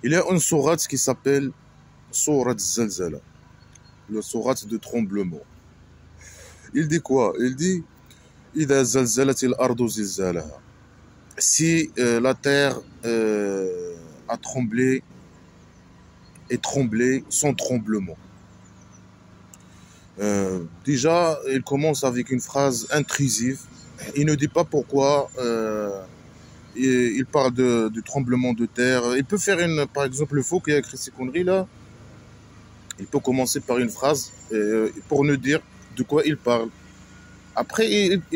Il y a une sourate qui s'appelle Sourate Zalzala, le sourate de tremblement. Il dit quoi? Il dit إذا زلزلت الأرض زلزالها. Si la terre a tremblé et tremblé sans tremblement. Déjà, il commence avec une phrase intrusive. Il ne dit pas pourquoi il parle de tremblement de terre. Il peut faire par exemple, le faux qui a écrit ces conneries là. Il peut commencer par une phrase pour nous dire de quoi il parle. Après,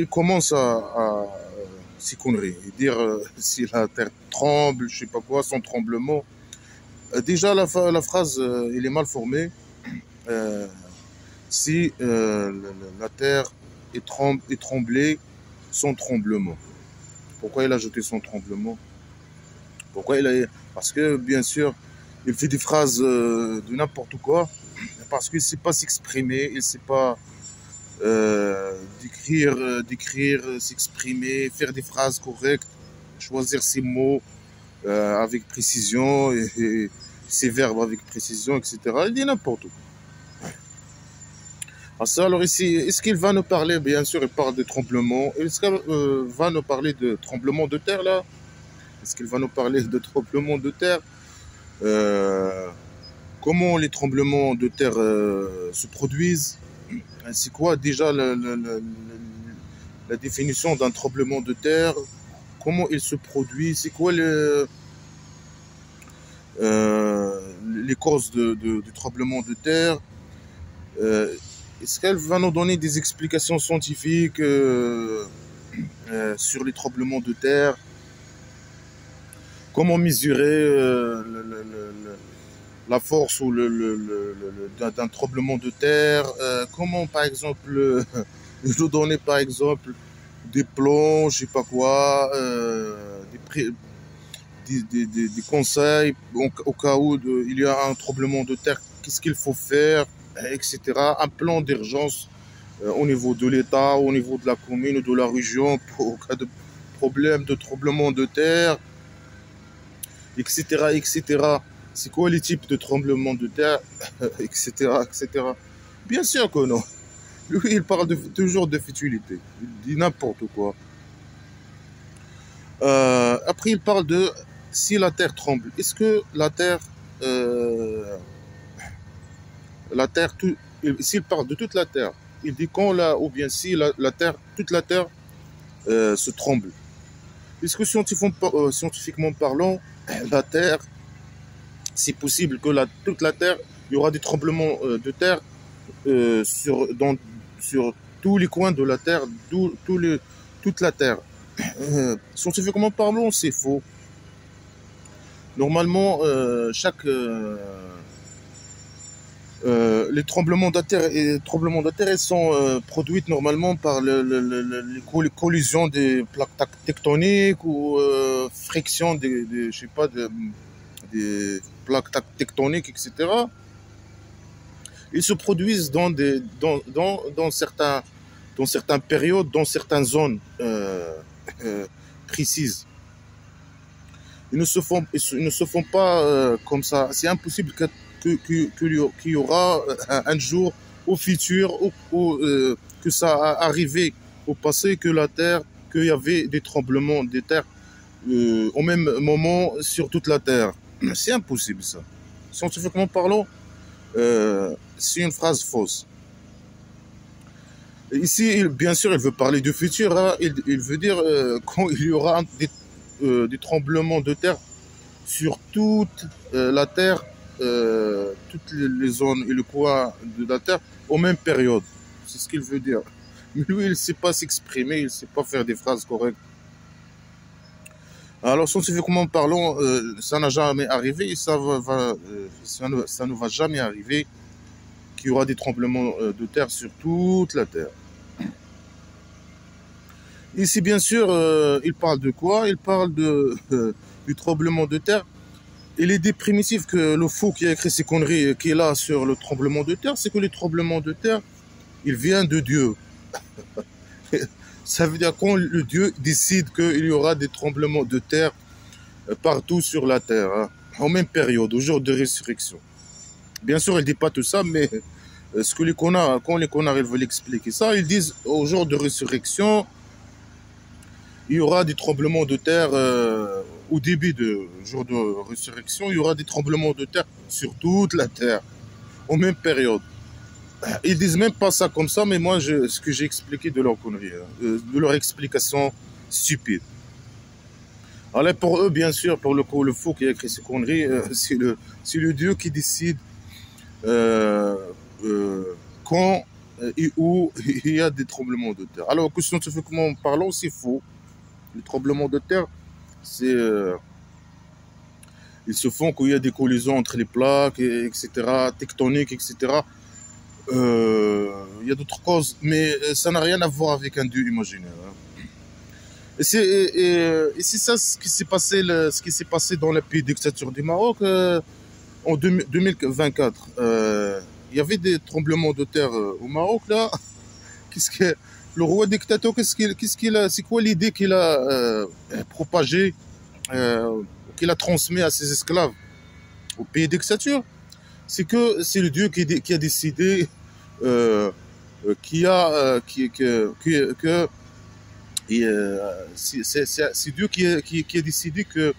il commence à ces conneries. Dire si la terre tremble, je sais pas quoi, sans tremblement. Déjà, la phrase, il est mal formée. Si la terre est tremblée sans tremblement. Pourquoi il a ajouté son tremblement? Pourquoi il a... Parce que, bien sûr, il fait des phrases de n'importe quoi. Parce qu'il ne sait pas s'exprimer, il ne sait pas d'écrire, s'exprimer, faire des phrases correctes, choisir ses mots avec précision et ses verbes avec précision, etc. Il dit n'importe quoi. Alors ici, est-ce qu'il va nous parler, bien sûr, il parle de tremblement. Est-ce qu'il va nous parler de tremblement de terre là? Est-ce qu'il va nous parler de tremblement de terre? Comment les tremblements de terre se produisent? C'est quoi déjà la définition d'un tremblement de terre? Comment il se produit? C'est quoi les causes du tremblement de terre? Est-ce qu'elle va nous donner des explications scientifiques sur les tremblements de terre? Comment mesurer la force ou d'un tremblement de terre? Comment, par exemple, nous donner, par exemple, des plans, je sais pas quoi, des conseils au cas où il y a un tremblement de terre, qu'est-ce qu'il faut faire, etc. Un plan d'urgence au niveau de l'État, au niveau de la commune ou de la région, au cas de problème de tremblement de terre, etc., etc. C'est quoi les types de tremblements de terre, etc., etc. Bien sûr que non. Lui, il parle toujours de futilité. Il dit n'importe quoi. Après, il parle de si la terre tremble. Est-ce que la terre, s'il parle de toute la terre, il dit quand là, ou bien si la terre, toute la terre se tremble. Est-ce que scientifiquement parlant, la terre, c'est possible que toute la terre, il y aura des tremblements de terre sur tous les coins de la terre, toute la terre. Scientifiquement parlant, c'est faux. Normalement, les tremblements de terre, ils sont produits normalement par les collisions des plaques tectoniques ou friction je sais pas, des plaques tectoniques, etc. Ils se produisent dans certaines périodes, dans certaines zones précises. Ils ne se font pas comme ça. C'est impossible qu'il y aura un jour au futur où que ça a arrivé au passé qu'il y avait des tremblements de terre au même moment sur toute la terre. C'est impossible ça. Scientifiquement parlant, c'est une phrase fausse. Ici, bien sûr, il veut parler du futur. Hein. Il veut dire quand il y aura des tremblements de terre sur toute la terre, toutes les zones et le coin de la terre, aux mêmes périodes. C'est ce qu'il veut dire. Mais lui, il ne sait pas s'exprimer, il ne sait pas faire des phrases correctes. Alors, scientifiquement parlant, ça n'a jamais arrivé et ça ne va jamais arriver qu'il y aura des tremblements de terre sur toute la terre. Ici, bien sûr, il parle de quoi? Il parle du tremblement de terre. Et l'idée primitive que le fou qui a écrit ces conneries, qui est là sur le tremblement de terre, c'est que le tremblement de terre, il vient de Dieu. Ça veut dire quand le Dieu décide qu'il y aura des tremblements de terre partout sur la terre. Hein. en même période, au jour de résurrection. Bien sûr, il ne dit pas tout ça, mais ce que quand les connards ils veulent expliquer ça, ils disent au jour de résurrection, il y aura des tremblements de terre au début du jour de résurrection, il y aura des tremblements de terre sur toute la terre, en même période. Ils disent même pas ça comme ça, mais moi, ce que j'ai expliqué de leur connerie, de leur explication stupide. Alors pour eux, bien sûr, pour le fou qui a écrit ces conneries, c'est le Dieu qui décide quand et où il y a des tremblements de terre. Alors que scientifiquement parlant, c'est faux. Les tremblements de terre, c'est ils se font qu'il y a des collisions entre les plaques, etc., tectoniques, etc. Il y a d'autres causes, mais ça n'a rien à voir avec un Dieu imaginaire. Et c'est ça ce qui s'est passé dans le pays dictature du Maroc en 2024. Il y avait des tremblements de terre au Maroc là. Qu'est-ce que le roi dictateur, c'est quoi l'idée qu'il a propagée, qu'il a transmis à ses esclaves au pays dictature? C'est que c'est le Dieu qui a décidé, c'est Dieu qui a décidé que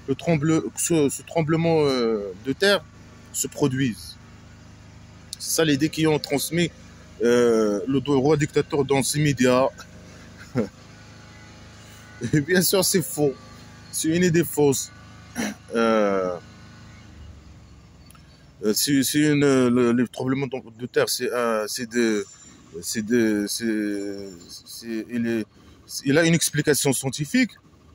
ce tremblement de terre se produise. C'est ça l'idée qu'ils ont transmis le roi dictateur dans ces médias. Et bien sûr, c'est faux. C'est une idée fausse. Le tremblement de terre, il a une explication scientifique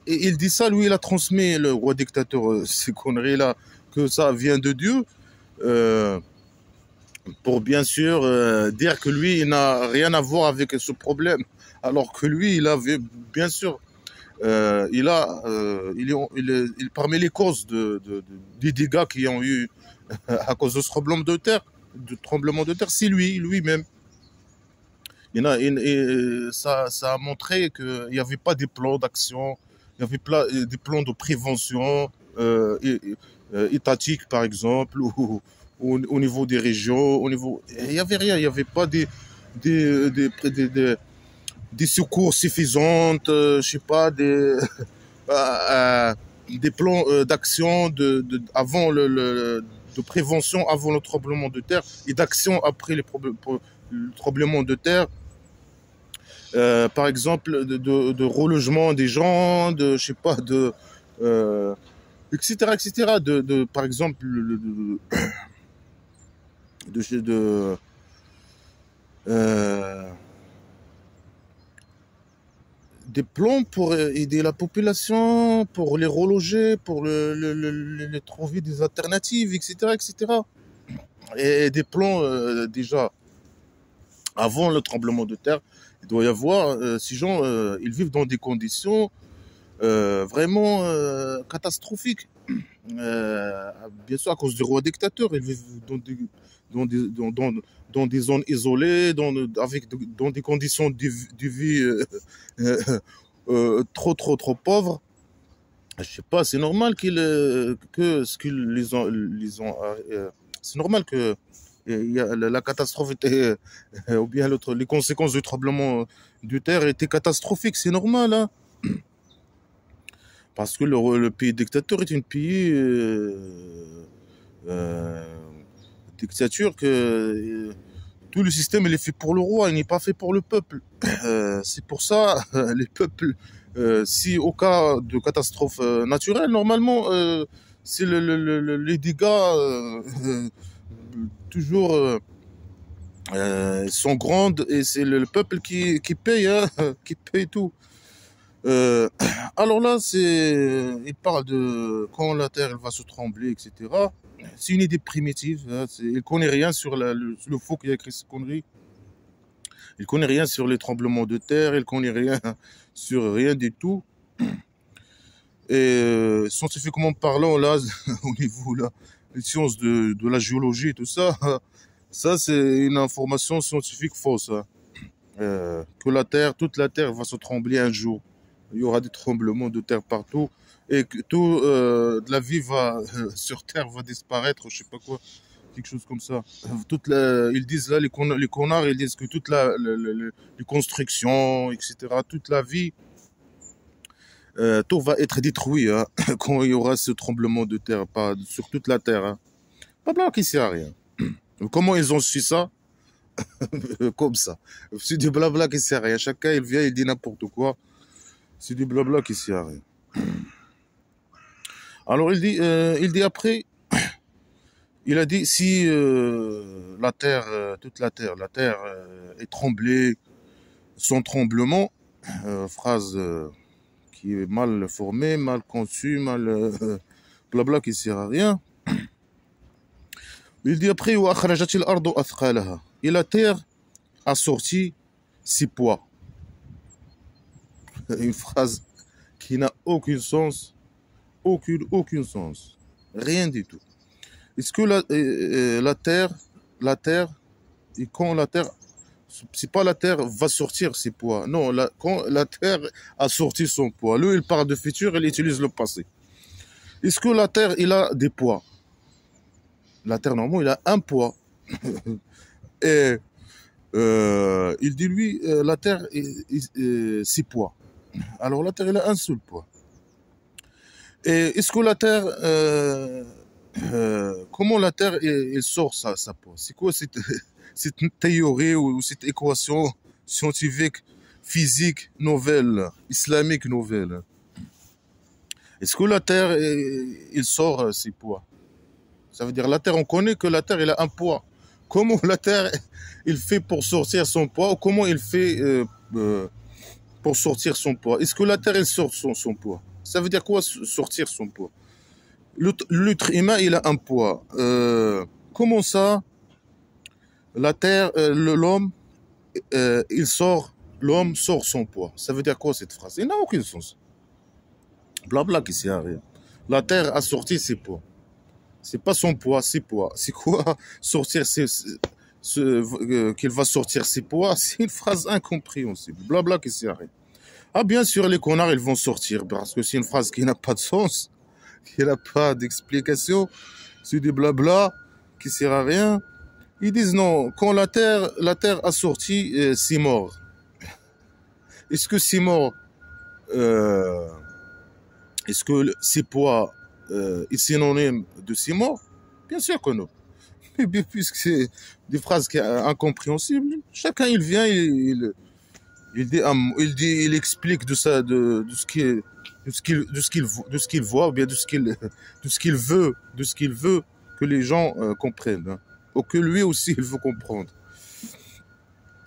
et il dit ça, lui, il a transmis le roi dictateur ces conneries-là, que ça vient de Dieu, pour bien sûr dire que lui, il n'a rien à voir avec ce problème, alors que lui, il avait bien sûr, il est parmi les causes des dégâts qui ont eu à cause de ce tremblement de terre, c'est lui-même. Ça a montré qu'il n'y avait pas des plans d'action, il y avait des plans de prévention étatiques, par exemple, ou au niveau des régions, il n'y avait rien, il n'y avait pas des secours suffisantes, je sais pas, des plans d'action avant de prévention avant le tremblement de terre et d'action après le tremblement de terre. Par exemple, de relogement des gens, je sais pas, etc., etc. Par exemple, des plans pour aider la population, pour les reloger, pour les trouver des alternatives, etc., etc. Et des plans déjà avant le tremblement de terre. Il doit y avoir, ces gens, ils vivent dans des conditions vraiment catastrophiques. Bien sûr, à cause du roi dictateur, ils vivent dans des zones isolées, dans des conditions de vie trop pauvres. Je sais pas, c'est normal c'est normal que la catastrophe était, ou bien les conséquences du tremblement de terre étaient catastrophiques, c'est normal, hein. Parce que le pays dictateur est un pays dictature que tout le système il est fait pour le roi, il n'est pas fait pour le peuple. C'est pour ça, les peuples, si au cas de catastrophe naturelle, normalement, c'est les dégâts toujours sont grandes et c'est le peuple qui paye, hein, qui paye tout. Euh, alors là, il parle de quand la terre elle va se trembler, etc. C'est une idée primitive. Hein, il connaît rien sur le faux qui a écrit cette connerie. Il connaît rien sur les tremblements de terre. Il connaît rien sur rien du tout. Et scientifiquement parlant, là, au niveau là, des sciences de la géologie et tout ça, ça c'est une information scientifique fausse. Hein. Que toute la terre va se trembler un jour. Il y aura des tremblements de terre partout. et que tout de la vie va sur Terre va disparaître, je sais pas quoi, quelque chose comme ça. Ils disent là, les connards, ils disent que toute les constructions, etc., toute la vie, tout va être détruit hein, quand il y aura ce tremblement de terre, pas sur toute la Terre. Hein. Pas blanc qui sert à rien. Comment ils ont su ça? Comme ça. C'est du blabla qui sert à rien. Chacun, il vient, il dit n'importe quoi. C'est du blabla qui sert à rien. Alors, il dit après, il a dit si la terre, toute la terre est tremblée, son tremblement, phrase qui est mal formée, mal conçue, mal blabla qui sert à rien. Il dit après, et la terre a sorti ses poids. Une phrase qui n'a aucun sens, aucun sens, rien du tout. Est-ce que la terre, et quand la terre, c'est pas la terre va sortir ses poids, non, quand la terre a sorti son poids, lui il parle de futur, il utilise le passé. Est-ce que la terre, il a des poids? La terre, normalement, il a un poids. Et il dit lui, la terre, six poids. Alors la terre, il a un seul poids. Et est-ce que la terre, comment la terre, elle sort sa poids? C'est quoi cette théorie ou cette équation scientifique, physique, nouvelle, islamique nouvelle? Est-ce que la terre, il sort ses poids? Ça veut dire la terre, on connaît que la terre, elle a un poids. Comment la terre, il fait pour sortir son poids ou comment il fait pour sortir son poids? Est-ce que la terre, elle sort son poids? Ça veut dire quoi sortir son poids? L'être humain, il a un poids. Comment ça, la terre, l'homme, l'homme sort son poids? Ça veut dire quoi cette phrase? Il n'a aucun sens. Blabla qui sert à rien. La terre a sorti ses poids. C'est pas son poids, ses poids. C'est quoi sortir qu'il va sortir ses poids? C'est une phrase incompréhensible. Blabla qui sert à rien. Ah, bien sûr, les connards, ils vont sortir parce que c'est une phrase qui n'a pas de sens, qui n'a pas d'explication. C'est du blabla qui sert à rien. Ils disent non, quand la terre a sorti, c'est mort. Est-ce que c'est mort? Est-ce que c'est poids est synonyme de c'est mort? Bien sûr que non. Mais bien, puisque c'est des phrases incompréhensibles, chacun il vient, il explique de ça, de ce qu'il voit, ou bien de ce qu'il veut que les gens comprennent, hein, ou que lui aussi il veut comprendre.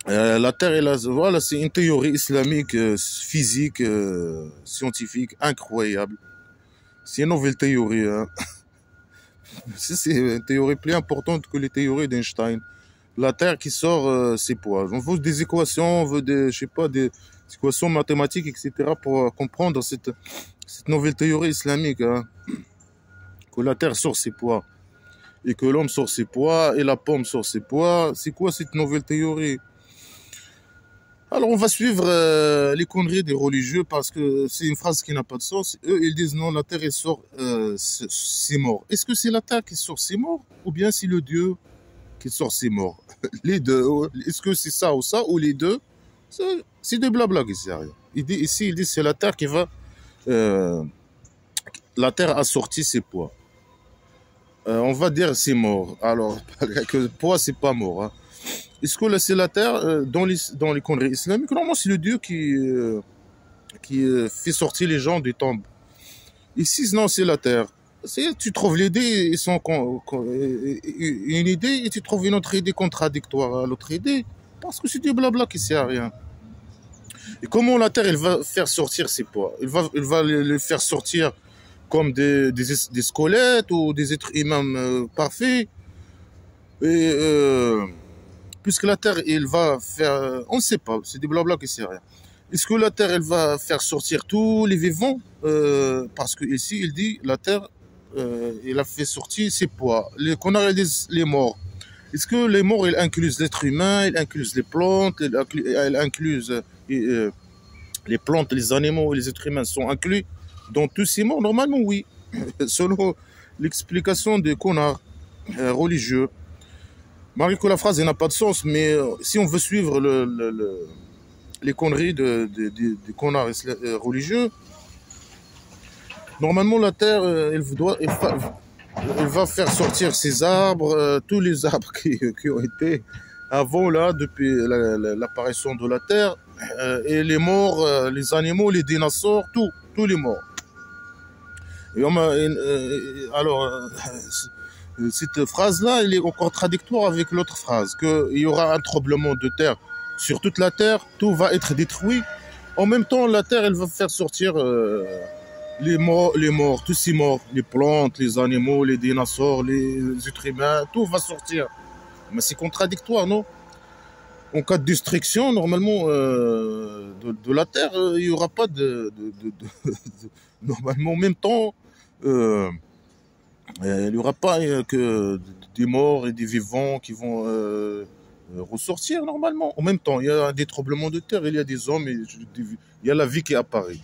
La Terre, voilà, c'est une théorie islamique, physique, scientifique, incroyable. C'est une nouvelle théorie. Hein. C'est une théorie plus importante que les théories d'Einstein. La Terre qui sort ses poids. On veut des équations, on veut je sais pas, des équations mathématiques, etc. pour comprendre cette nouvelle théorie islamique. Hein. Que la Terre sort ses poids. Et que l'homme sort ses poids, et la pomme sort ses poids. C'est quoi cette nouvelle théorie? Alors on va suivre les conneries des religieux parce que c'est une phrase qui n'a pas de sens. Eux, ils disent non, la terre elle sort, c'est mort. Est-ce que c'est la terre qui sort, c'est mort? Ou bien c'est le Dieu qui sort, c'est mort? Les deux. Est-ce que c'est ça ou les deux? C'est des blabla qui sert à rien. Ici, ils disent c'est la terre qui va... la terre a sorti ses poids. On va dire c'est mort. Alors, que poids, c'est pas mort. Hein. Est-ce que c'est la terre dans les conneries islamiques? Normalement, c'est le Dieu qui fait sortir les gens des tombes. Ici, non, c'est la terre. Tu trouves l'idée, ils sont une idée, et tu trouves une autre idée contradictoire à l'autre idée, parce que c'est du blabla qui sert à rien. Et comment la terre, elle va faire sortir ses poids? Elle va les faire sortir comme des squelettes ou des êtres humains parfaits. Et puisque la Terre, elle va faire... On ne sait pas, c'est des blabla qui sert à rien. Est-ce que la Terre, elle va faire sortir tous les vivants parce que ici, il dit, la Terre, elle a fait sortir ses poids. Qu'on a les morts. Est-ce que les morts, ils inclusent l'être humain, ils inclusent les plantes, ils inclusent les plantes, les animaux et les êtres humains sont inclus dans tous ces morts, normalement, oui. Selon l'explication des connards religieux. Malgré que la phrase n'a pas de sens, mais si on veut suivre les conneries des connards religieux, normalement, la terre, elle va faire sortir ces arbres, tous les arbres qui ont été avant, là, depuis l'apparition de la terre, et les morts, les animaux, les dinosaures, tous les morts. Et cette phrase-là, elle est contradictoire avec l'autre phrase, qu'il y aura un tremblement de terre sur toute la terre, tout va être détruit. En même temps, la terre, elle va faire sortir les morts, tous ces morts, les plantes, les animaux, les dinosaures, les êtres humains, tout va sortir. Mais c'est contradictoire, non? En cas de destruction, normalement, de la terre, il n'y aura pas normalement, en même temps, il n'y aura pas que des morts et des vivants qui vont ressortir normalement. En même temps, il y a des tremblements de terre, il y a des hommes, et il y a la vie qui apparaît.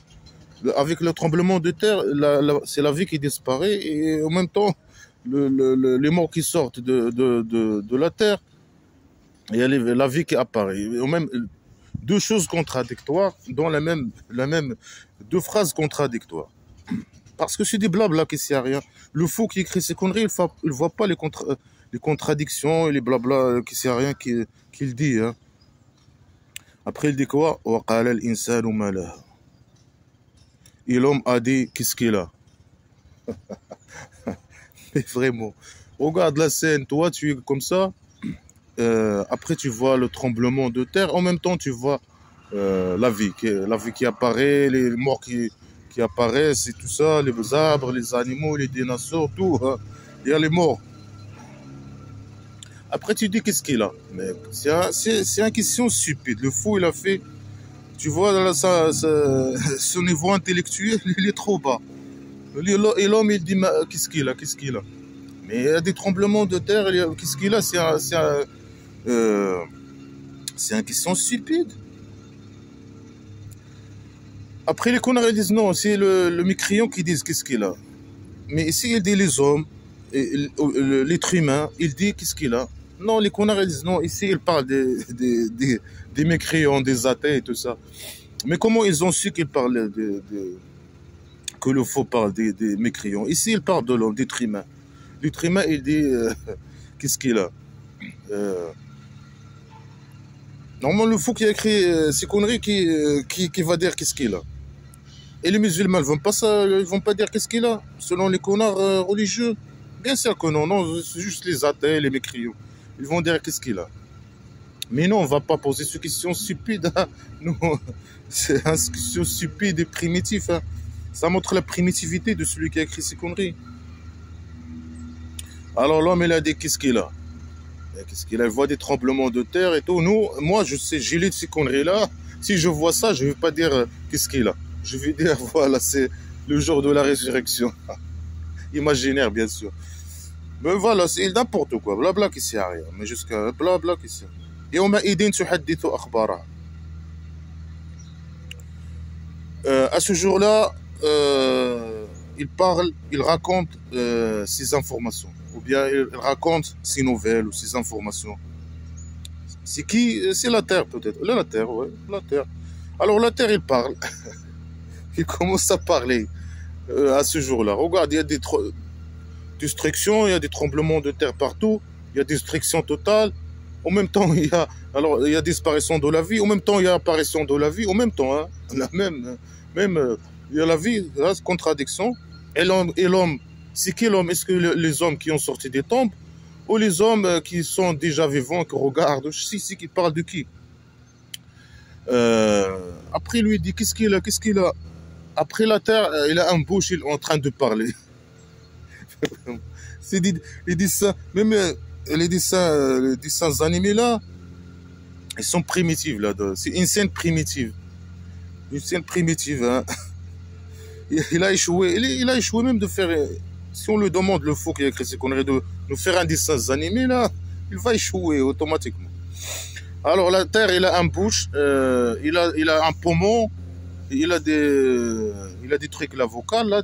Avec le tremblement de terre, c'est la vie qui disparaît, et en même temps, les morts qui sortent de la terre, il y a la vie qui apparaît. Même deux choses contradictoires dans deux phrases contradictoires. Parce que c'est des blabla qui sert à rien. Le fou qui écrit ces conneries, il ne voit pas les contradictions et les blabla qui sert à rien qu'il dit. Hein. Après, il dit quoi? Et l'homme a dit, qu'est-ce qu'il a? Mais vraiment, regarde la scène, toi, tu es comme ça. Après, tu vois le tremblement de terre. En même temps, tu vois la vie qui apparaît, les morts qui apparaissent et tout ça, les arbres, les animaux, les dinosaures, tout. Hein. Il y a les morts. Après, tu dis qu'est-ce qu'il a? Mais c'est une question stupide. Le fou, il a fait. Tu vois, là, son niveau intellectuel, il est trop bas. Et l'homme, il dit qu'est-ce qu'il a? Qu'est-ce qu'il a? Mais il y a des tremblements de terre. Qu'est-ce qu'il a? C'est une question stupide. Après, les connards, ils disent non, c'est le mécréant qui dit qu'est-ce qu'il a. Mais ici, il dit les hommes, l'être humain, il dit qu'est-ce qu'il a. Non, les connards, ils disent non, ici, il parle des mécréants, des athées et tout ça. Mais comment ils ont su qu'il parle que le faux parle des mécréants? Ici, il parle de l'homme, d'être humain. L'être humain, il dit qu'est-ce qu'il a. Normalement, le fou qui a écrit ces conneries, qui va dire qu'est-ce qu'il a. Et les musulmans ils vont pas dire qu'est-ce qu'il a, selon les connards religieux. Bien sûr que non, c'est juste les athées, les mécréants. Ils vont dire qu'est-ce qu'il a. Mais non, on va pas poser cette question stupide. Hein. Non, c'est une question stupide et primitive. Hein. Ça montre la primitivité de celui qui a écrit ces conneries. Alors l'homme, il a dit qu'est-ce qu'il a. Qu'est-ce qu'il a? Il voit des tremblements de terre et tout. Moi, je sais, j'ai lu de ces conneries-là. Si je vois ça, je ne vais pas dire qu'est-ce qu'il a. Je vais dire, voilà, c'est le jour de la résurrection. Imaginaire, bien sûr. Mais voilà, c'est n'importe quoi. Blabla qui sert à rien. Mais jusqu'à blabla qui sert. Et on m'a aidé à akhbara. À ce jour-là, il raconte ses informations. Ou bien il raconte ses nouvelles ou ses informations. C'est qui? C'est la Terre, peut-être. La Terre, ouais, la Terre. Alors la Terre, il parle. Il commence à parler à ce jour-là. Regarde, il y a des destructions, il y a des tremblements de terre partout, il y a destruction totale. En même temps, il y a disparition de la vie. En même temps, il y a apparition de la vie. En même temps, hein, il y a la vie, là, contradiction. Et l'homme, c'est qui l'homme? Est-ce que les hommes qui ont sorti des tombes ou les hommes qui sont déjà vivants, qui regardent? Si, qui parle de qui? Après, lui, il dit qu'est-ce qu'il a? Après la terre, il a un bouche, il est en train de parler. Il dit ça, même les dessins animés là, ils sont primitifs là. C'est une scène primitive. Une scène primitive. Hein. Il a échoué. Il a échoué même de faire. Si on le demande, le faux qui a écrit ces conneries, de nous faire un dessin animé là, il va échouer automatiquement. Alors la terre, il a un bouche, il a un poumon. il a des trucs là vocales là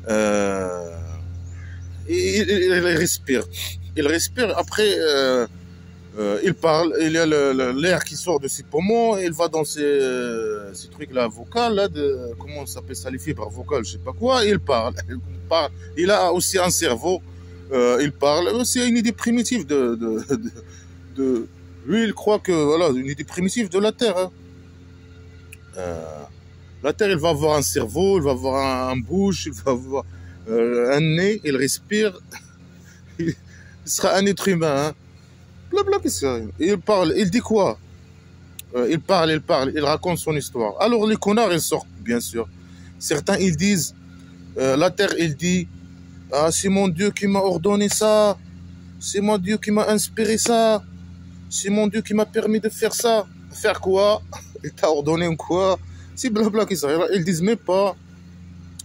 euh, il respire. Il respire. Après, il parle. Il y a l'air qui sort de ses poumons. Il va dans ces trucs-là vocales, là, comment on s'appelle ça, les fibres vocales, je sais pas quoi. Il parle. Il parle. Il a aussi un cerveau. Il parle. C'est une idée primitive lui, il croit que, voilà, une idée primitive de la Terre. Hein. La Terre, il va avoir un cerveau, il va avoir un bouche, il va avoir un nez, il respire. Il sera un être humain. Hein. Blabla, qu'est-ce que c'est? Il parle, il dit quoi? Il raconte son histoire. Alors les connards, ils sortent, bien sûr. Certains, ils disent, la Terre, il dit, ah, c'est mon Dieu qui m'a ordonné ça, c'est mon Dieu qui m'a inspiré ça, c'est mon Dieu qui m'a permis de faire ça. Faire quoi? Il t'a ordonné quoi? C'est blabla qui ça. Ils disent même pas,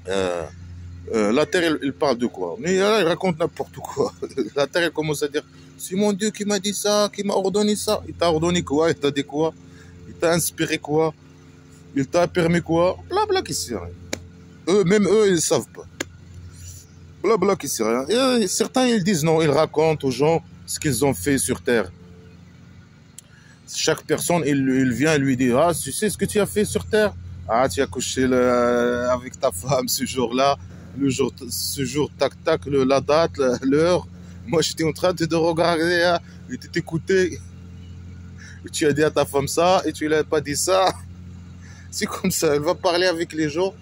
la Terre, il parle de quoi? Mais là, il raconte n'importe quoi. La Terre, elle commence à dire, c'est mon Dieu qui m'a dit ça, qui m'a ordonné ça. Il t'a ordonné quoi? Il t'a dit quoi? Il t'a inspiré quoi? Il t'a permis quoi? Blabla qui sait rien. Même eux, ils ne savent pas. Blabla qui sait rien. Et certains, ils disent non, ils racontent aux gens ce qu'ils ont fait sur Terre. Chaque personne, il vient lui dire, ah, tu sais ce que tu as fait sur Terre? Ah, tu as couché avec ta femme ce jour-là, ce jour, tac, tac, la date, l'heure. Moi, j'étais en train de regarder, hein, et de t'écouter. Tu as dit à ta femme ça, et tu lui as pas dit ça. C'est comme ça, elle va parler avec les gens.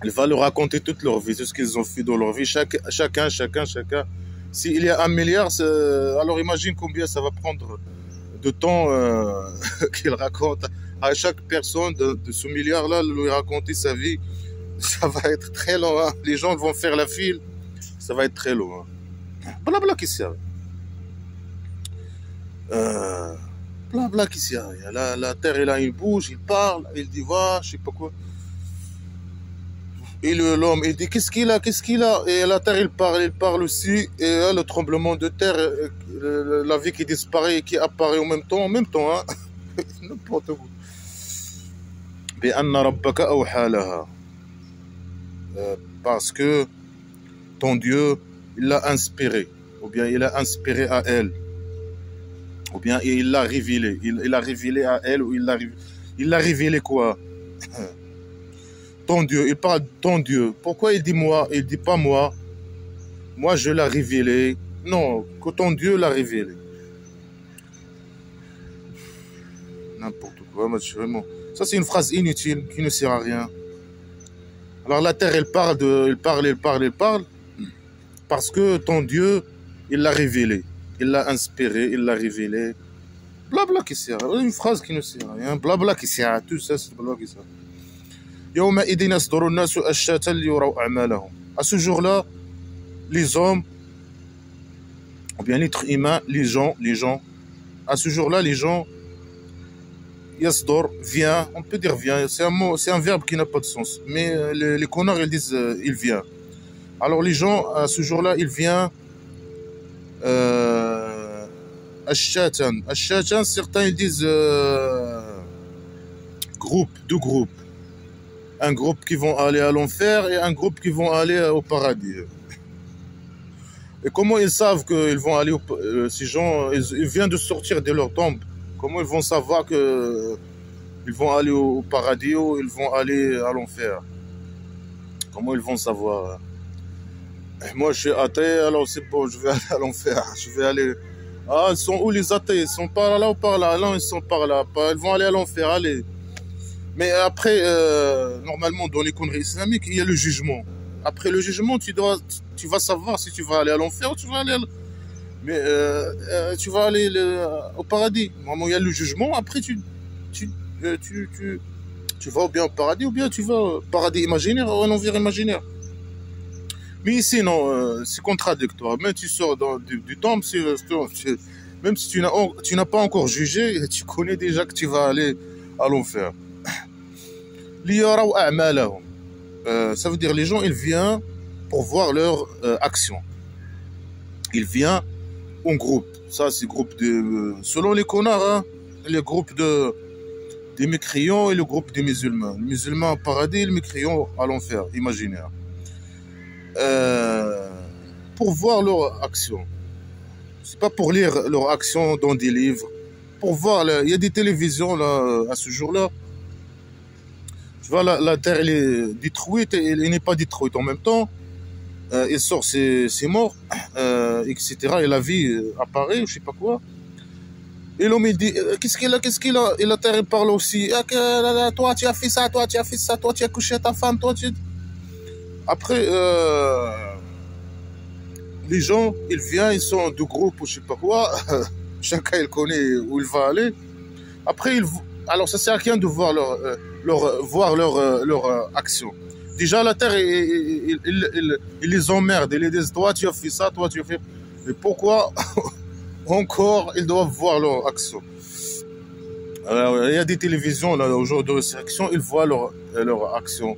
Elle va leur raconter toute leur vie, tout ce qu'ils ont fait dans leur vie. Chacun. S'il y a 1 milliard, alors imagine combien ça va prendre de temps qu'il raconte à chaque personne de ce milliard-là, lui raconter sa vie. Ça va être très long. Hein. Les gens vont faire la file. Ça va être très long. Hein. Blabla qui sert. Blabla qui sert. La Terre, elle a une bouche, il parle, il dit va, je sais pas quoi. Et l'homme, il dit qu'est-ce qu'il a? Et la Terre, il parle aussi. Et là, le tremblement de terre, la vie qui disparaît et qui apparaît en même temps. Hein. N'importe quoi. بأن ربك أوحى لها. Parce que ton Dieu, il l'a inspiré, ou bien il a inspiré à elle, ou bien il l'a révélé. Il a révélé à elle, ou il l'a révélé quoi? Ton Dieu, il parle de ton Dieu. Pourquoi il dit moi? Il dit pas moi. Moi, je l'ai révélé. Non, que ton Dieu l'a révélé. N'importe quoi, vraiment. Ça, c'est une phrase inutile qui ne sert à rien. Alors la terre, elle parle, parce que ton Dieu, il l'a révélé, il l'a inspiré, il l'a révélé. Blabla qui sert, une phrase qui ne sert à rien, blabla qui sert à tout ça, c'est blabla qui sert. À ce jour-là, les hommes, ou bien l'être humain, les gens, à ce jour-là, les gens, Yasdor, vient, on peut dire vient, c'est un mot, c'est un verbe qui n'a pas de sens. Mais les connards, ils disent il vient. Alors les gens, à ce jour-là, il vient Ash-Shatan. Ash-Shatan, certains ils disent deux groupes. Un groupe qui vont aller à l'enfer et un groupe qui vont aller au paradis. Et comment ils savent qu'ils vont aller ces gens, ils viennent de sortir de leur tombe. Comment ils vont savoir que ils vont aller au paradis ou ils vont aller à l'enfer? Comment ils vont savoir? Moi, je suis athée, alors c'est bon, je vais aller à l'enfer. Je vais aller... Ah, ils sont où les athées? Ils sont par là ou par là? Non, ils sont par là. Ils vont aller à l'enfer, allez. Mais après, normalement, dans les conneries islamiques, il y a le jugement. Après le jugement, tu vas savoir si tu vas aller à l'enfer ou tu vas aller... Mais tu vas aller au paradis. Normalement, il y a le jugement. Après, tu vas bien au paradis ou bien tu vas au paradis imaginaire ou un enfer imaginaire. Mais ici, non, c'est contradictoire. Même tu sors du temple, même si tu n'as pas encore jugé, tu connais déjà que tu vas aller à l'enfer. Ça veut dire les gens, ils viennent pour voir leur action. Ils viennent en groupe. Ça, c'est groupe de... selon les connards, hein, les groupes des mécréants et le groupe des musulmans. Les musulmans au paradis et les mécréants à l'enfer, imaginaire. Pour voir leur action. C'est pas pour lire leur action dans des livres. Pour voir, il y a des télévisions là, à ce jour-là. Tu vois, la terre elle est détruite et elle n'est pas détruite en même temps. Il sort ses morts, etc. Et la vie apparaît, je sais pas quoi. Et l'homme il dit, qu'est-ce qu'il a? Et la terre elle parle aussi. Ah, toi tu as fait ça, toi tu as fait ça, toi tu as couché ta femme, toi tu... Après, les gens, ils viennent, ils sont de groupe ou je sais pas quoi. Chacun il connaît où il va aller. Après, alors ça sert à rien de voir leur action. Déjà la terre, il les emmerde. Ils les disent, toi tu as fait ça, toi tu as fait... Et pourquoi encore ils doivent voir leur action? Alors, il y a des télévisions là, au jour de résurrection, ils voient leur action.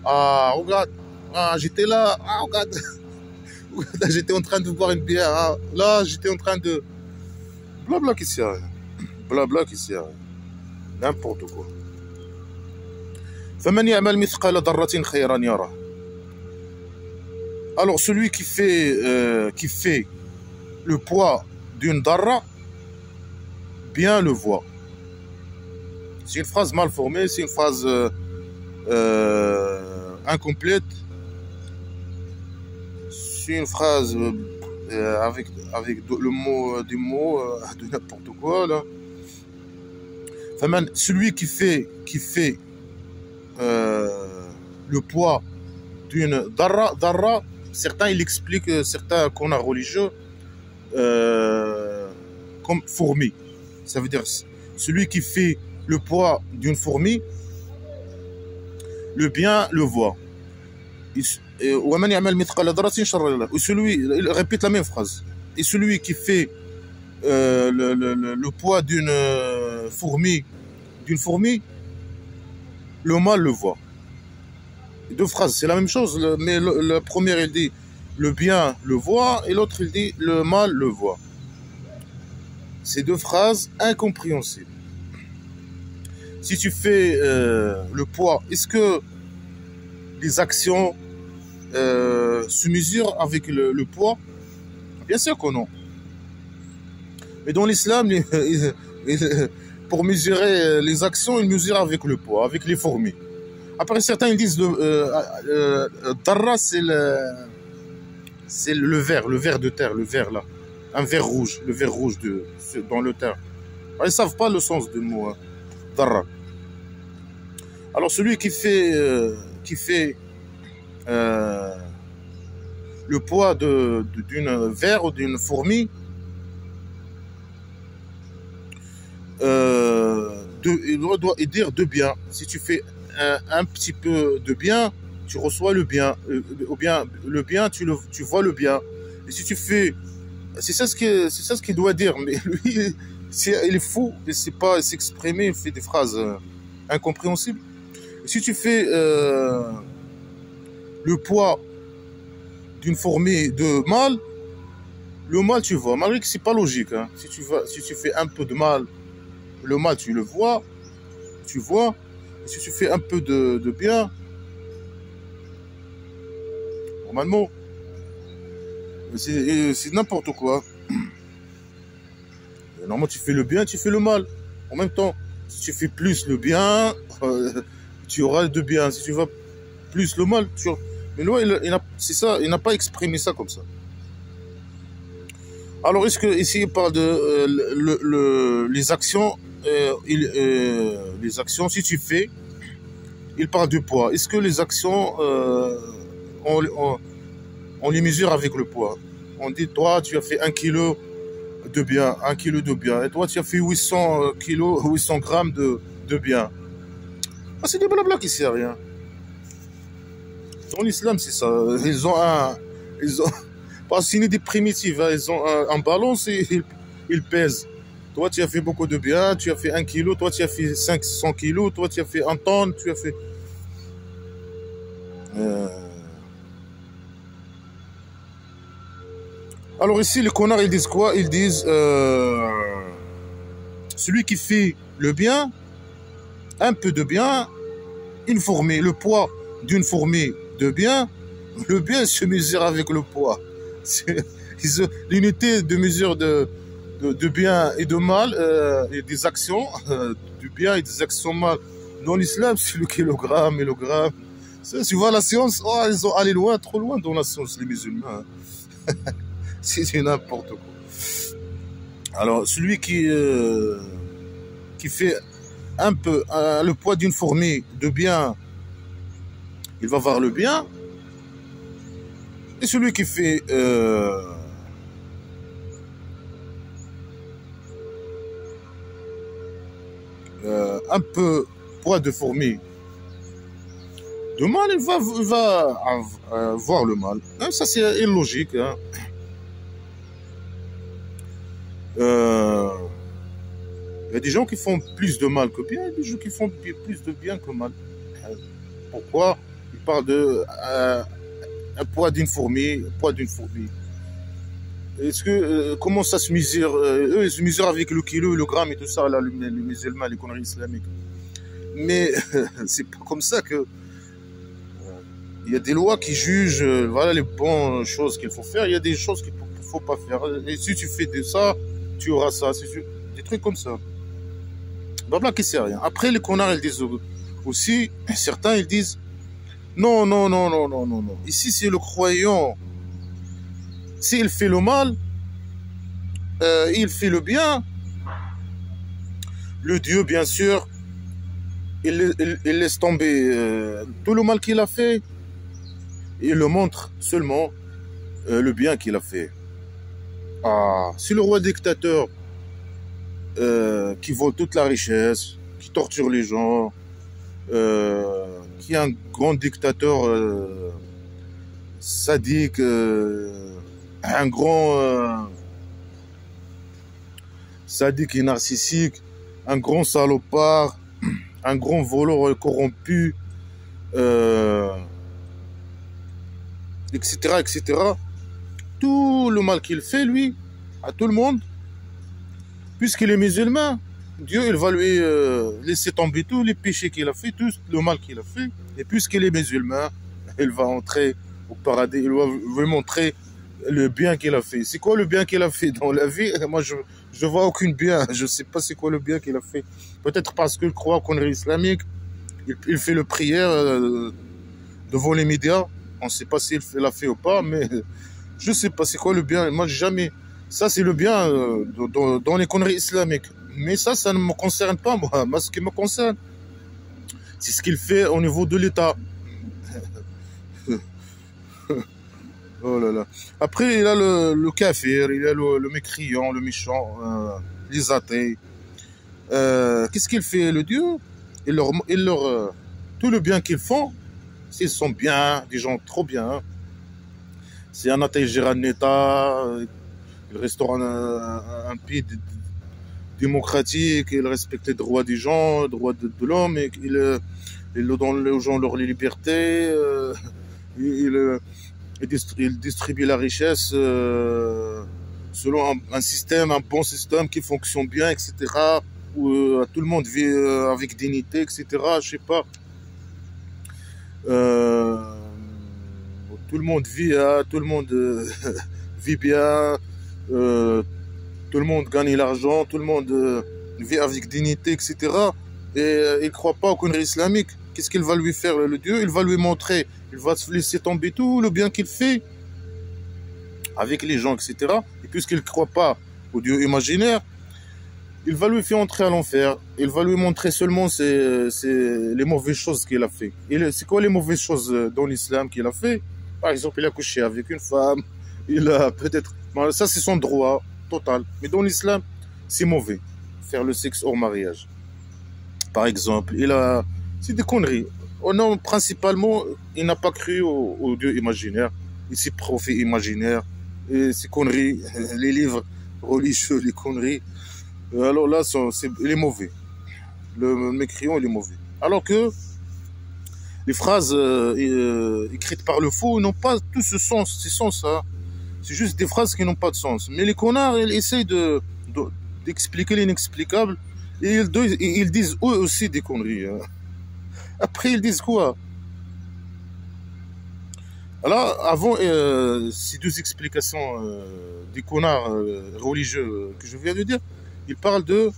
Ah, regarde, ah, j'étais là, ah, regarde, j'étais en train de boire une bière, ah, là j'étais en train de... Blabla qui sert à rien. Blabla qui sert à rien. N'importe quoi. فمن يعمل مثقال ذرة خيرا يره. Alors celui qui fait le poids d'une darra, bien le voit. C'est une phrase mal formée, c'est une phrase incomplète. C'est une phrase avec le mot, des mots de n'importe quoi là. Celui qui fait le poids d'une darra, certains il expliquent, certains qu'on a religieux comme fourmi. Ça veut dire celui qui fait le poids d'une fourmi, le bien le voit. Et celui, il répète la même phrase. Et celui qui fait le poids d'une fourmi, le mal le voit. Deux phrases, c'est la même chose, mais la première il dit le bien le voit et l'autre il dit le mal le voit. C'est deux phrases incompréhensibles. Si tu fais le poids, est-ce que les actions se mesurent avec le poids? Bien sûr que non. Mais dans l'islam, pour mesurer les actions, ils mesurent avec le poids, avec les fourmis. Après, certains ils disent Darra, c'est le ver de terre, le ver là. Un ver rouge, le ver rouge dans le terre. Ils ne savent pas le sens du mot Darra. Alors, celui qui fait le poids d'une ver ou d'une fourmi, il doit dire de bien. Si tu fais un petit peu de bien, tu reçois le bien. Ou bien le bien, tu vois le bien. Et si tu fais... C'est ça ce qu'il doit dire. Mais lui, il est fou. Il ne sait pas s'exprimer. Il fait des phrases incompréhensibles. Et si tu fais le poids d'une fourmi de mal, le mal tu vois. Malgré que c'est pas logique. Hein. Si tu fais un peu de mal, le mal tu le vois. Tu vois. Et si tu fais un peu de bien, normalement, c'est n'importe quoi. Et normalement, tu fais le bien, tu fais le mal. En même temps, si tu fais plus le bien, tu auras de bien. Si tu vas plus le mal, tu auras... Mais là, c'est ça, il n'a pas exprimé ça comme ça. Alors, est-ce que ici il parle de les actions, les actions, si tu fais, il parle du poids. Est-ce que les actions, on les mesure avec le poids? On dit, toi, tu as fait 1 kilo de bien, 1 kilo de bien. Et toi, tu as fait 800 kilos, 800 grammes de bien. Ah, c'est des blabla qui servent à rien. Dans l'islam, c'est ça. Ils ont pas signé des primitives. Hein. Ils ont un balance et ils pèsent. Toi, tu as fait beaucoup de bien. Tu as fait 1 kilo. Toi, tu as fait 500 kilos. Toi, tu as fait 1 tonne. Tu as fait... Alors ici, les connards, ils disent quoi? Ils disent celui qui fait le bien, un peu de bien, une fourmi, le poids d'une fourmi de bien, le bien se mesure avec le poids. L'unité de mesure de bien et de mal, et des actions, du bien et des actions mal dans l'islam, c'est le kilogramme et le gramme. Tu vois, la science, oh, ils ont allé loin, trop loin dans la science, les musulmans. C'est n'importe quoi. Alors, celui qui fait un peu le poids d'une fourmi de bien, il va voir le bien. Et celui qui fait un peu poids de fourmi de mal, il va voir le mal. Hein, ça, c'est illogique. Hein. Il y a des gens qui font plus de mal que bien, et des gens qui font plus de bien que mal. Pourquoi? Il parle de un poids d'une fourmi, poids d'une fourmi. Est-ce que comment ça se mesure? Eux, ils se mesurent avec le kilo, le gramme et tout ça, là, les musulmans, les conneries islamiques. Mais c'est pas comme ça que. Il y a des lois qui jugent, voilà les bonnes choses qu'il faut faire. Il y a des choses qu'il ne faut pas faire. Et si tu fais de ça, tu auras ça. Des trucs comme ça. Blabla qui sert à rien. Après, les connards, ils disent aussi, certains, ils disent, non, non, non, non, non, non, non. Ici, c'est le croyant. S'il fait le mal, il fait le bien. Le Dieu, bien sûr, il laisse tomber tout le mal qu'il a fait. Il le montre seulement le bien qu'il a fait. Ah, c'est le roi dictateur qui vole toute la richesse, qui torture les gens, qui est un grand dictateur sadique, un grand sadique et narcissique, un grand salopard, un grand voleur corrompu, etc., etc. Tout le mal qu'il fait, lui, à tout le monde, puisqu'il est musulman, Dieu, il va lui laisser tomber tous les péchés qu'il a fait, tout le mal qu'il a fait. Et puisqu'il est musulman, il va entrer au paradis, il va lui montrer le bien qu'il a fait. C'est quoi le bien qu'il a fait dans la vie? Moi, je ne vois aucun bien. Je ne sais pas c'est quoi le bien qu'il a fait. Peut-être parce qu'il croit aux conneries islamiques. Il fait le prière devant les médias. On ne sait pas s'il l'a fait ou pas, mais je ne sais pas c'est quoi le bien. Moi, jamais. Ça, c'est le bien dans les conneries islamiques. Mais ça ne me concerne pas, moi. Moi, ce qui me concerne, c'est ce qu'il fait au niveau de l'État. Oh là là. Après, il a le kafir, il a le mécréant, le méchant, les athées. Qu'est-ce qu'il fait, le Dieu? Tout le bien qu'ils font, s'ils sont bien, des gens trop bien. C'est un athée gère un État, il restaure un pays démocratique, il respecte les droits des gens, les droits de l'homme, et il donne aux gens leur liberté, il distribue la richesse selon un système, un bon système qui fonctionne bien, etc. Où tout le monde vit avec dignité, etc. Je sais pas. Tout le monde vit, tout le monde vit bien, tout le monde gagne l'argent, tout le monde vit avec dignité, etc. Et il ne croit pas au conneries islamique. Qu'est-ce qu'il va lui faire, le Dieu? Il va lui montrer, il va se laisser tomber tout le bien qu'il fait avec les gens, etc. Et puisqu'il ne croit pas au Dieu imaginaire, il va lui faire entrer à l'enfer. Il va lui montrer seulement les mauvaises choses qu'il a fait. C'est quoi les mauvaises choses dans l'islam qu'il a fait? Par exemple, il a couché avec une femme, il a peut-être... Ça, c'est son droit total. Mais dans l'islam, c'est mauvais. Faire le sexe hors mariage. Par exemple, c'est des conneries. Non, principalement, il n'a pas cru au Dieu imaginaire. Et ses prophètes imaginaires. Et ces conneries, les livres religieux, les conneries. Alors là, il est mauvais. Le mécréant, il est mauvais. Alors que les phrases écrites par le faux n'ont pas tout ce sens. Hein. C'est juste des phrases qui n'ont pas de sens. Mais les connards, ils essayent d'expliquer l'inexplicable Et ils disent eux aussi des conneries, hein. Après, ils disent quoi? Alors, avant ces deux explications des connards religieux que je viens de dire, ils parlent de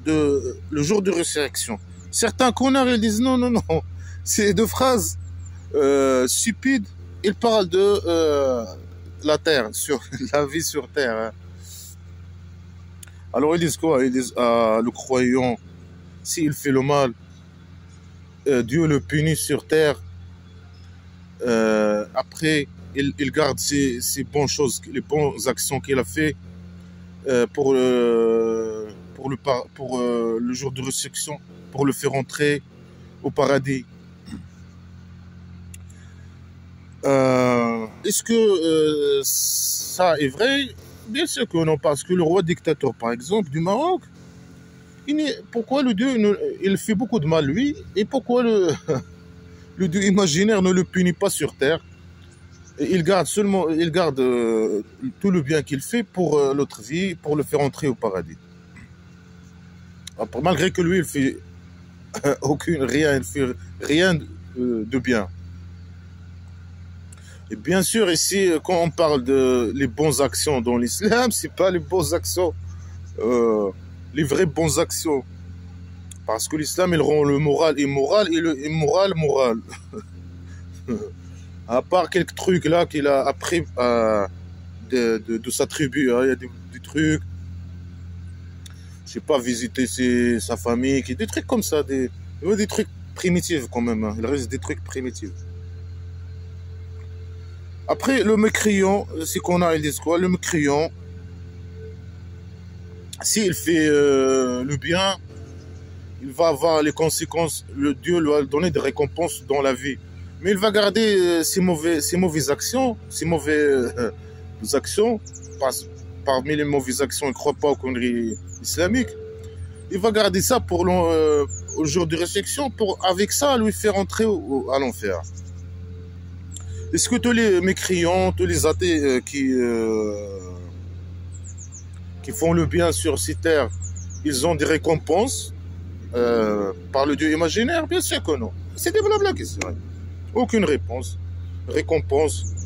le jour de résurrection. Certains connards, ils disent non, non, non. C'est deux phrases stupides. Ils parlent de la terre, sur la vie sur terre, hein. Alors, ils disent quoi? Ils disent le croyant, s'il fait le mal, Dieu le punit sur terre. Après, il garde ses bonnes choses, les bonnes actions qu'il a fait pour le jour de résurrection, pour le faire entrer au paradis. Est-ce que ça est vrai? Bien sûr que non, parce que le roi dictateur, par exemple, du Maroc, pourquoi le Dieu, il fait beaucoup de mal, lui, et pourquoi le Dieu imaginaire ne le punit pas sur terre? Et il garde tout le bien qu'il fait pour l'autre vie, pour le faire entrer au paradis. Après, malgré que lui, il fait il fait rien de bien. Et bien sûr, ici, quand on parle de les bonnes actions dans l'islam, c'est pas les bonnes actions, les vraies bonnes actions. Parce que l'islam, il rend le moral immoral et le immoral moral. À part quelques trucs là qu'il a appris de sa tribu, hein. Il y a des trucs, je sais pas, visiter sa famille, des trucs comme ça, des trucs primitifs quand même, hein. Il reste des trucs primitifs. Après, le mécréant, c'est qu'on a, ils disent quoi? Le mécréant, s'il fait le bien, il va avoir les conséquences, le Dieu lui a donné des récompenses dans la vie. Mais il va garder ses mauvaises actions, parmi les mauvaises actions, il ne croit pas aux conneries islamiques. Il va garder ça pour au jour de résurrection, pour avec ça lui faire entrer à l'enfer. Est-ce que tous les mécréants, tous les athées qui font le bien sur ces terres, ils ont des récompenses par le Dieu imaginaire? Bien sûr que non. C'est des blabla qui seraient. Aucune récompense,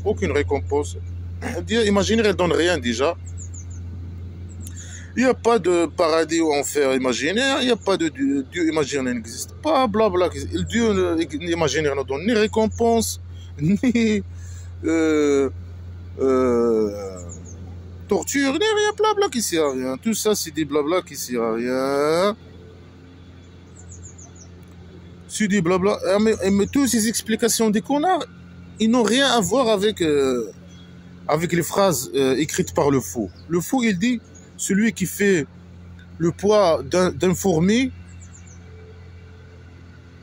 aucune récompense. Dieu imaginaire, elle donne rien déjà. Il n'y a pas de paradis ou enfer imaginaire, il n'y a pas de Dieu imaginaire, n'existe pas, blabla. Le Dieu imaginaire ne donne ni récompense, ni torture, ni rien, blabla qui sert à rien. Tout ça, c'est des blabla qui sert à rien. C'est des blabla. Mais toutes ces explications des connards, ils n'ont rien à voir avec les phrases écrites par le faux. Le faux, il dit, celui qui fait le poids d'un fourmi,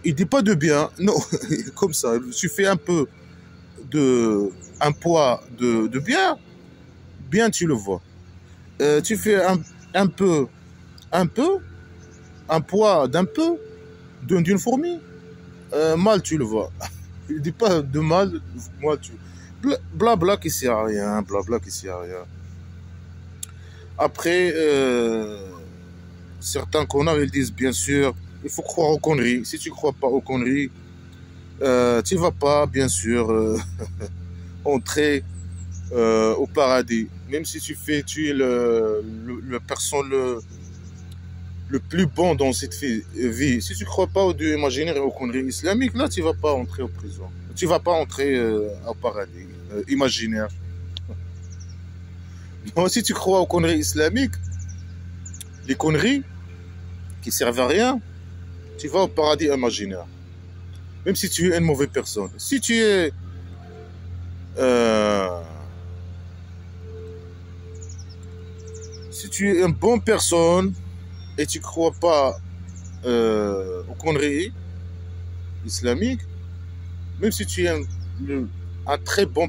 il dit pas de bien, non, comme ça, tu fais un poids de bien tu le vois. Tu fais un poids d'un peu, d'une fourmi, mal tu le vois. Il dit pas de mal, moi tu... Blabla qui sert à rien, blabla qui sert à rien. Après, certains connards, ils disent bien sûr, il faut croire aux conneries. Si tu ne crois pas aux conneries, tu ne vas pas, bien sûr, entrer au paradis. Même si tu es le personne le plus bon dans cette vie. Si tu ne crois pas au Dieu imaginaire et aux conneries islamiques, là, tu ne vas pas entrer en prison. Tu ne vas pas entrer au paradis imaginaire. Non, si tu crois aux conneries islamiques, les conneries qui servent à rien, tu vas au paradis imaginaire. Même si tu es une mauvaise personne. Si tu es une bonne personne et tu ne crois pas aux conneries islamiques, même si tu es un très bon